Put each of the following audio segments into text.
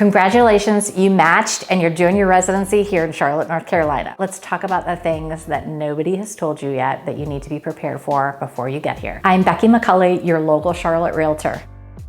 Congratulations, you matched and you're doing your residency here in Charlotte, North Carolina. Let's talk about the things that nobody has told you yet that you need to be prepared for before you get here. I'm Becky McCully, your local Charlotte Realtor.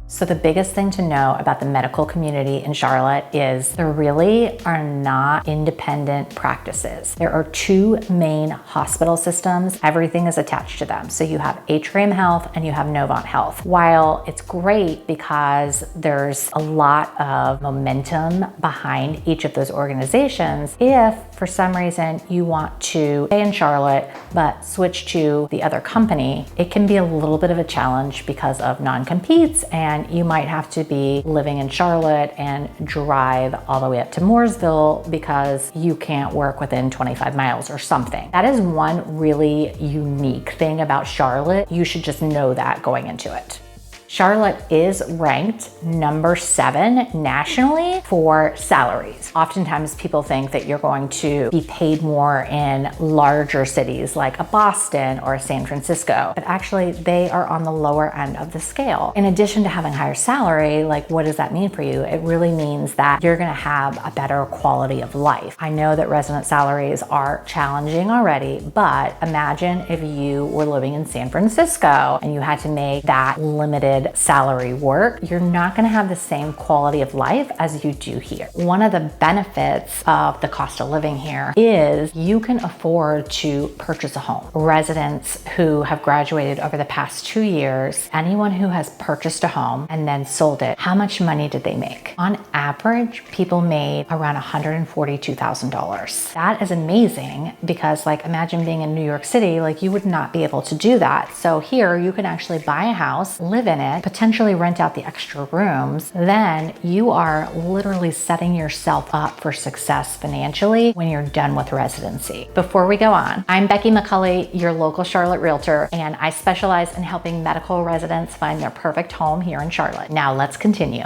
So the biggest thing to know about the medical community in Charlotte is there really are not independent practices. There are two main hospital systems. Everything is attached to them. So you have Atrium Health and you have Novant Health. While it's great because there's a lot of momentum behind each of those organizations, if for some reason you want to stay in Charlotte but switch to the other company, it can be a little bit of a challenge because of non-competes, and you might have to be living in Charlotte and drive all the way up to Mooresville because you can't work within 25 miles or something. That is one really unique thing about Charlotte. You should just know that going into it. Charlotte is ranked number 7 nationally for salaries. Oftentimes people think that you're going to be paid more in larger cities like a Boston or a San Francisco, but actually they are on the lower end of the scale. In addition to having higher salary, like what does that mean for you? It really means that you're gonna have a better quality of life. I know that resident salaries are challenging already, but imagine if you were living in San Francisco and you had to make that limited salary work. You're not going to have the same quality of life as you do here. One of the benefits of the cost of living here is you can afford to purchase a home. Residents who have graduated over the past 2 years, anyone who has purchased a home and then sold it, how much money did they make? On average, people made around $142,000. That is amazing because, like, imagine being in New York City, like you would not be able to do that. So here you can actually buy a house, live in it, potentially rent out the extra rooms. Then you are literally setting yourself up for success financially when you're done with residency. Before we go on, I'm Becky McCully, your local Charlotte Realtor, and I specialize in helping medical residents find their perfect home here in Charlotte. Now let's continue.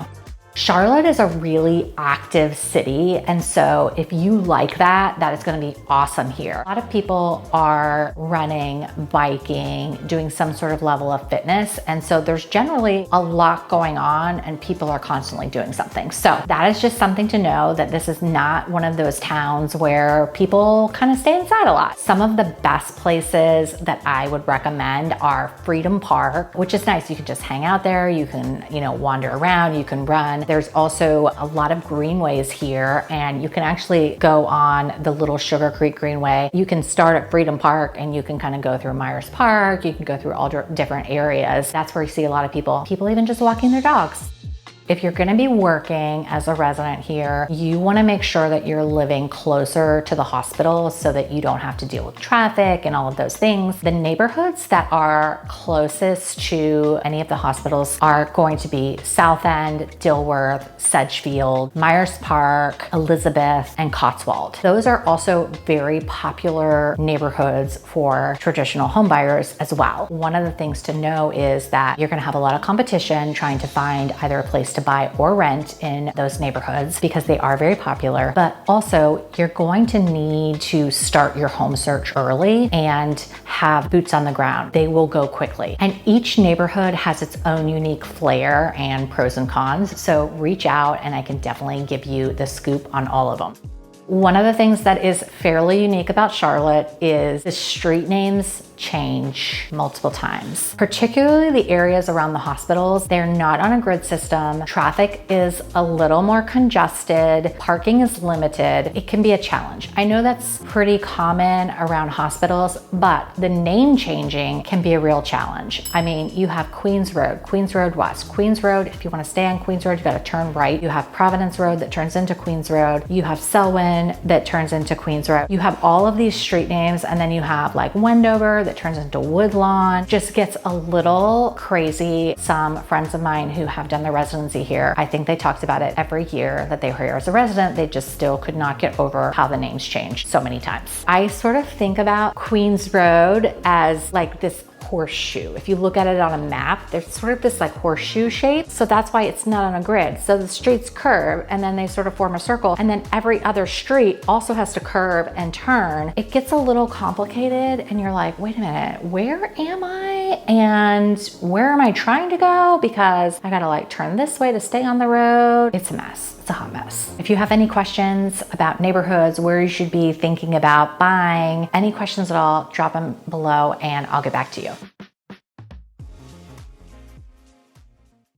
Charlotte is a really active city, and so if you like that, that is going to be awesome here. A lot of people are running, biking, doing some sort of level of fitness, and so there's generally a lot going on and people are constantly doing something. So that is just something to know, that this is not one of those towns where people kind of stay inside a lot. Some of the best places that I would recommend are Freedom Park, which is nice. You can just hang out there, you can, wander around, you can run. There's also a lot of greenways here, and you can actually go on the little Sugar Creek Greenway. You can start at Freedom Park and you can kind of go through Myers Park. You can go through all different areas. That's where you see a lot of people even just walking their dogs. If you're gonna be working as a resident here, you wanna make sure that you're living closer to the hospital so that you don't have to deal with traffic and all of those things. The neighborhoods that are closest to any of the hospitals are going to be South End, Dilworth, Sedgefield, Myers Park, Elizabeth, and Cotswold. Those are also very popular neighborhoods for traditional home buyers as well. One of the things to know is that you're gonna have a lot of competition trying to find either a place to buy or rent in those neighborhoods because they are very popular, but also you're going to need to start your home search early and have boots on the ground. They will go quickly. And each neighborhood has its own unique flair and pros and cons. So reach out and I can definitely give you the scoop on all of them. One of the things that is fairly unique about Charlotte is the street names change multiple times, particularly the areas around the hospitals. They're not on a grid system. Traffic is a little more congested. Parking is limited. It can be a challenge. I know that's pretty common around hospitals, but the name changing can be a real challenge. I mean, you have Queens Road West, Queens Road. If you want to stay on Queens Road, you got to turn right. You have Providence Road that turns into Queens Road. You have Selwyn that turns into Queens Road. You have all of these street names, and then you have like Wendover that turns into Woodlawn. Just gets a little crazy. Some friends of mine who have done their residency here, I think they talked about it every year that they were here as a resident. They just still could not get over how the names changed so many times. I sort of think about Queens Road as like this horseshoe. If you look at it on a map, there's sort of this like horseshoe shape. So that's why it's not on a grid. So the streets curve and then they sort of form a circle. And then every other street also has to curve and turn. It gets a little complicated and you're like, wait a minute, where am I? And where am I trying to go? Because I gotta like turn this way to stay on the road. It's a mess. It's a hot mess. If you have any questions about neighborhoods, where you should be thinking about buying, any questions at all, drop them below and I'll get back to you.